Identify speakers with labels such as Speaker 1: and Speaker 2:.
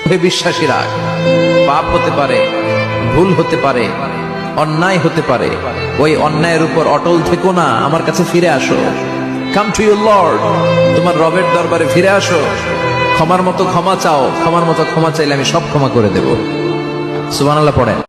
Speaker 1: হে বিশ্বাসীরা, পাপ হতে পারে, ভুল হতে পারে, অন্যায় হতে পারে, ওই অন্যায়ের উপর অটল থেকো না, আমার কাছে ফিরে আসো। কাম টু ইউর লর্ড, তোমার রবের দরবারে ফিরে আসো, ক্ষমার মতো ক্ষমা চাও, ক্ষমার মতো ক্ষমা চাইলে আমি সব ক্ষমা করে দেব। সুবহানাল্লাহ পড়েন।